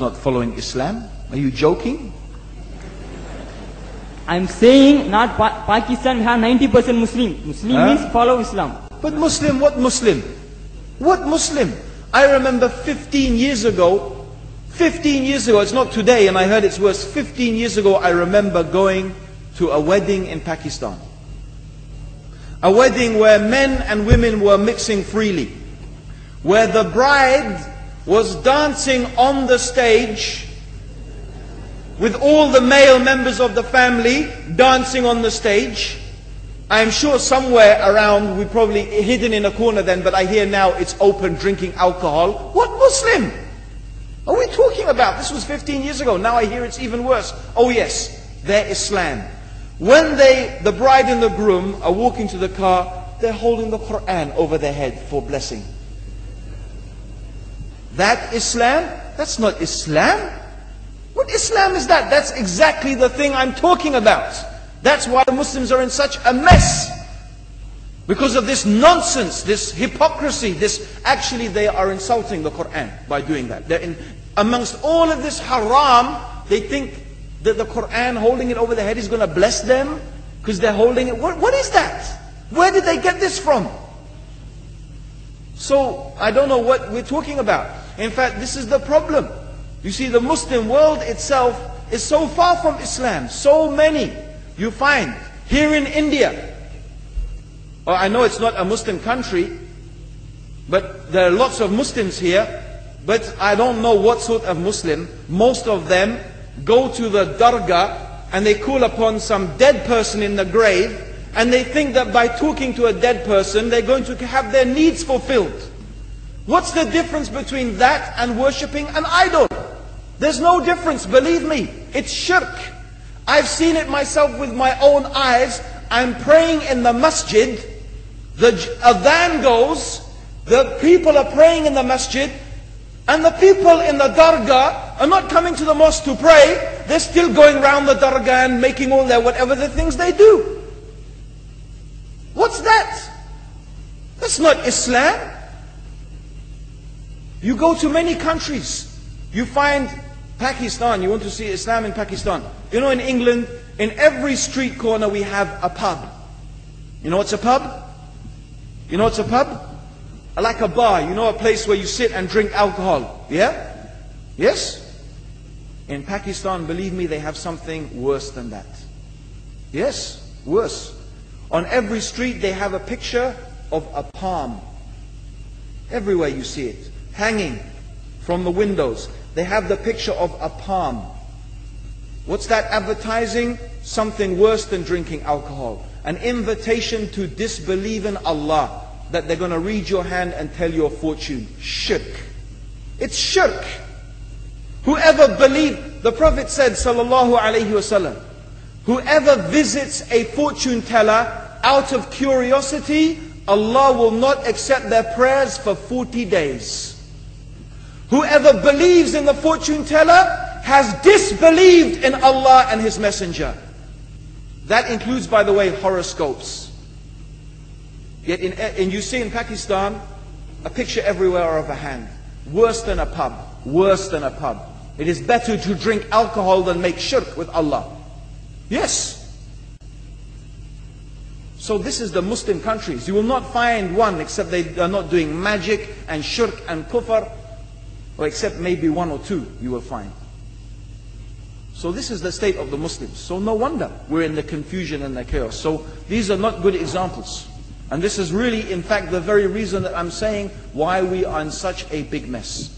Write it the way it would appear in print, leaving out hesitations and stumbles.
not following Islam? Are you joking? I'm saying not Pakistan, we have 90% Muslim. Muslim means follow Islam. But Muslim, what Muslim? What Muslim? I remember 15 years ago, it's not today and I heard it's worse. 15 years ago I remember going to a wedding in Pakistan. A wedding where men and women were mixing freely. Where the bride was dancing on the stage with all the male members of the family dancing on the stage. I'm sure somewhere around, we probably hidden in a corner then, but I hear now it's open, drinking alcohol. What Muslim are we talking about? This was 15 years ago. Now I hear it's even worse. Oh yes, they're Islam. When the bride and the groom are walking to the car, they're holding the Quran over their head for blessing. That Islam? That's not Islam. What Islam is that? That's exactly the thing I'm talking about. That's why the Muslims are in such a mess. Because of this nonsense, this hypocrisy, actually they are insulting the Quran by doing that. Amongst all of this haram, they think that the Quran, holding it over their head, is going to bless them because they're holding it. What is that? Where did they get this from? So, I don't know what we're talking about. In fact, this is the problem. You see, the Muslim world itself is so far from Islam. So many you find here in India. Well, I know it's not a Muslim country, but there are lots of Muslims here. But I don't know what sort of Muslim. Most of them go to the dargah and they call upon some dead person in the grave, and they think that by talking to a dead person, they're going to have their needs fulfilled. What's the difference between that and worshipping an idol? There's no difference, believe me. It's shirk. I've seen it myself with my own eyes. I'm praying in the masjid. The adhan goes. The people are praying in the masjid. And the people in the dargah are not coming to the mosque to pray. They're still going around the dargah and making all their whatever the things they do. What's that? That's not Islam. You go to many countries. You find Pakistan, you want to see Islam in Pakistan. You know, in England, in every street corner we have a pub. You know what's a pub? You know what's a pub? Like a bar, you know, a place where you sit and drink alcohol. Yeah? Yes? In Pakistan, believe me, they have something worse than that. Yes, worse. On every street they have a picture of a palm. Everywhere you see it, hanging from the windows. They have the picture of a palm. What's that advertising? Something worse than drinking alcohol. An invitation to disbelieve in Allah. That they're going to read your hand and tell your fortune. Shirk. It's shirk. Whoever believes, the Prophet said, sallallahu alaihi wasallam, whoever visits a fortune teller out of curiosity, Allah will not accept their prayers for 40 days. Whoever believes in the fortune teller has disbelieved in Allah and His Messenger. That includes, by the way, horoscopes. Yet and you see in Pakistan, a picture everywhere of a hand. Worse than a pub. Worse than a pub. It is better to drink alcohol than make shirk with Allah. Yes. So this is the Muslim countries. You will not find one except they are not doing magic and shirk and kufr. Or except maybe one or two you will find. So this is the state of the Muslims. So no wonder we're in the confusion and the chaos. So these are not good examples. And this is really, in fact, the very reason that I'm saying why we are in such a big mess.